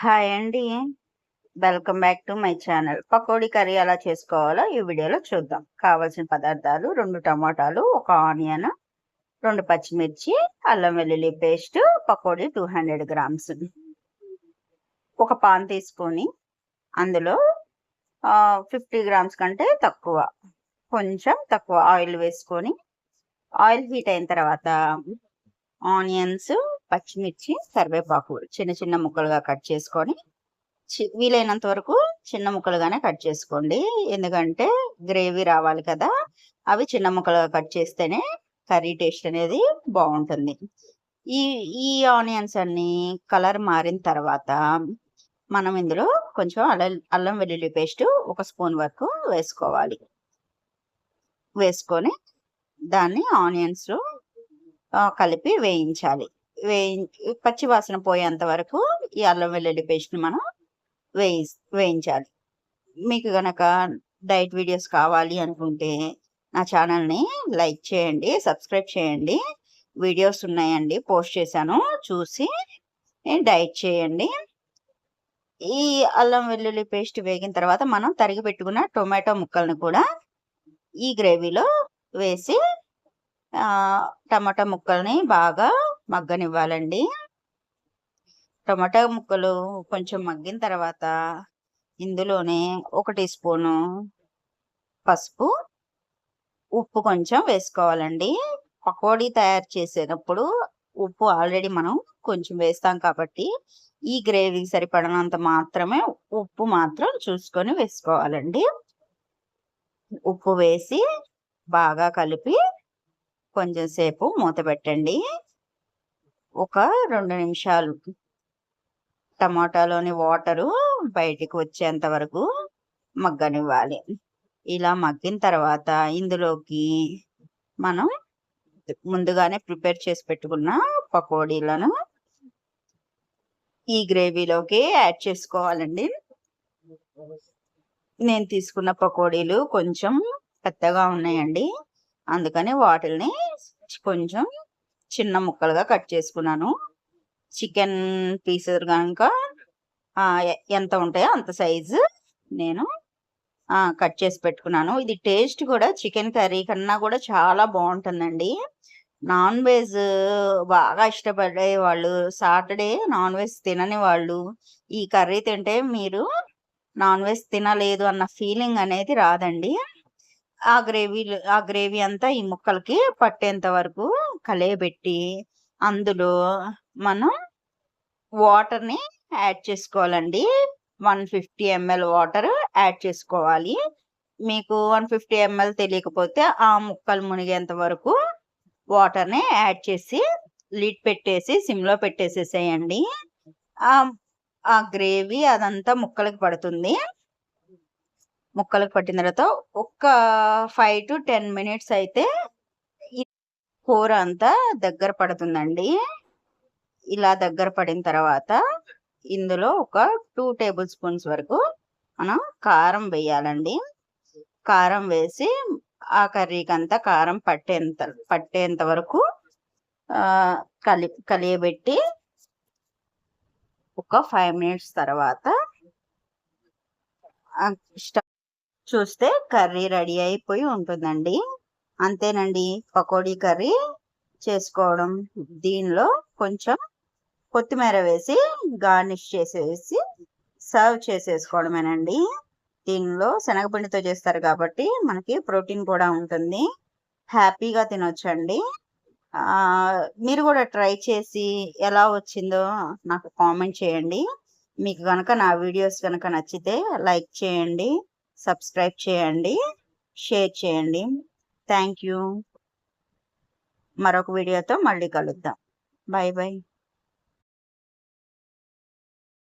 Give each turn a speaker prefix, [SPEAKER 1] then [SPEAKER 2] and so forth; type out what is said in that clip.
[SPEAKER 1] Hi అండి. Welcome back to my channel. Pakodi curry ఎలా చేసుకోవాలో ఈ వీడియోలో చూద్దాం. కావాల్సిన పదార్థాలు 2 టమాటాలు, 1 ఆనియన్, 2 పచ్చిమిర్చి, అల్లం వెల్లుల్లి పేస్ట్, పకోడీ 200 గ్రామ్స్. ఒక పాన్ తీసుకొని అందులో 50 గ్రామ్స్ కంటే తక్కువ, కొంచెం తక్కువ ఆయిల్ వేసుకొని, ఆయిల్ హీట్ అయిన తర్వాత ఆనియన్స్, పచ్చిమిర్చి, కరివేపాకు చిన్న చిన్న ముక్కలుగా కట్ చేసుకొని, వీలైనంత వరకు చిన్న ముక్కలుగానే కట్ చేసుకోండి. ఎందుకంటే గ్రేవీ రావాలి కదా, అవి చిన్న ముక్కలుగా కట్ చేస్తేనే కర్రీ టేస్ట్ అనేది బాగుంటుంది. ఈ ఈ ఆనియన్స్ అన్ని కలర్ మారిన తర్వాత మనం ఇందులో కొంచెం అల్లం వెల్లుల్లి పేస్ట్ 1 స్పూన్ వరకు వేసుకోవాలి. వేసుకొని దాన్ని ఆనియన్స్ కలిపి వేయించాలి. పచ్చి వాసన పోయేంత వరకు ఈ అల్లం వెల్లుల్లి పేస్ట్ని మనం వేయించాలి. మీకు గనక డైట్ వీడియోస్ కావాలి అనుకుంటే నా ఛానల్ని లైక్ చేయండి, సబ్స్క్రైబ్ చేయండి. వీడియోస్ ఉన్నాయండి, పోస్ట్ చేశాను, చూసి డైట్ చేయండి. ఈ అల్లం వెల్లుల్లి పేస్ట్ వేగిన తర్వాత మనం తరిగి పెట్టుకున్న టొమాటో ముక్కలను కూడా ఈ గ్రేవీలో వేసి టమాటా ముక్కల్ని బాగా మగ్గనివ్వాలండి. టమాటా ముక్కలు కొంచెం మగ్గిన తర్వాత ఇందులోనే 1 టీ స్పూను పసుపు, ఉప్పు కొంచెం వేసుకోవాలండి. పకోడీ తయారు చేసేటప్పుడు ఉప్పు ఆల్రెడీ మనం కొంచెం వేస్తాం కాబట్టి ఈ గ్రేవీకి సరిపడినంత మాత్రమే ఉప్పు మాత్రం చూసుకొని వేసుకోవాలండి. ఉప్పు వేసి బాగా కలిపి కొంచెం సేపు మూత పెట్టండి. ఒక 2 నిమిషాలు టమాటాలోని వాటరు బయటికి వచ్చేంత వరకు మగ్గనివ్వాలి. ఇలా మగ్గిన తర్వాత ఇందులోకి మనం ముందుగానే ప్రిపేర్ చేసి పెట్టుకున్న పకోడీలను ఈ గ్రేవీలోకి యాడ్ చేసుకోవాలండి. నేను తీసుకున్న పకోడీలు కొంచెం పెద్దగా ఉన్నాయండి, అందుకని వాటిల్ని కొంచెం చిన్న ముక్కలుగా కట్ చేసుకున్నాను. చికెన్ పీసెస్ కనుక ఎంత ఉంటాయో అంత సైజు నేను కట్ చేసి పెట్టుకున్నాను. ఇది టేస్ట్ కూడా చికెన్ కర్రీ కన్నా కూడా చాలా బాగుంటుందండి. నాన్ వెజ్ బాగా ఇష్టపడే వాళ్ళు, సాటర్డే నాన్ వెజ్ తినని వాళ్ళు ఈ కర్రీ తింటే మీరు నాన్ వెజ్ తినలేదు అన్న ఫీలింగ్ అనేది రాదండి. ఆ గ్రేవీ అంతా ఈ ముక్కలకి పట్టేంత వరకు కలయబెట్టి అందులో మనం వాటర్ని యాడ్ చేసుకోవాలండి. 150 ml వాటర్ యాడ్ చేసుకోవాలి. మీకు 150 ml తెలియకపోతే ఆ ముక్కలు మునిగేంత వరకు వాటర్ని యాడ్ చేసి లిడ్ పెట్టేసి సిమ్లో పెట్టేసేసేయండి. ఆ గ్రేవీ అదంతా ముక్కలకి పడుతుంది. ముక్కలకు పట్టిన తర్వాత ఒక 5 to 10 మినిట్స్ అయితే ఈ కూర అంతా దగ్గర పడుతుందండి. ఇలా దగ్గర పడిన తర్వాత ఇందులో ఒక 2 టేబుల్ స్పూన్స్ వరకు మనం కారం వేయాలండి. కారం వేసి ఆ కర్రీకి అంతా కారం పట్టేంత వరకు కలియబెట్టి ఒక 5 మినిట్స్ తర్వాత చూస్తే కర్రీ రెడీ అయిపోయి ఉంటుందండి. అంతేనండి, పకోడీ కర్రీ చేసుకోవడం. దీనిలో కొంచెం కొత్తిమీర వేసి గార్నిష్ చేసేసి సర్వ్ చేసేసుకోవడమేనండి. దీనిలో శనగపిండితో చేస్తారు కాబట్టి మనకి ప్రోటీన్ కూడా ఉంటుంది, హ్యాపీగా తినొచ్చండి. మీరు కూడా ట్రై చేసి ఎలా వచ్చిందో నాకు కామెంట్ చేయండి. మీకు కనుక నా వీడియోస్ కనుక నచ్చితే లైక్ చేయండి, సబ్స్క్రైబ్ చేయండి, షేర్ చేయండి. Thank you. మరొక వీడియోతో మళ్ళీ కలుద్దాం. Bye bye.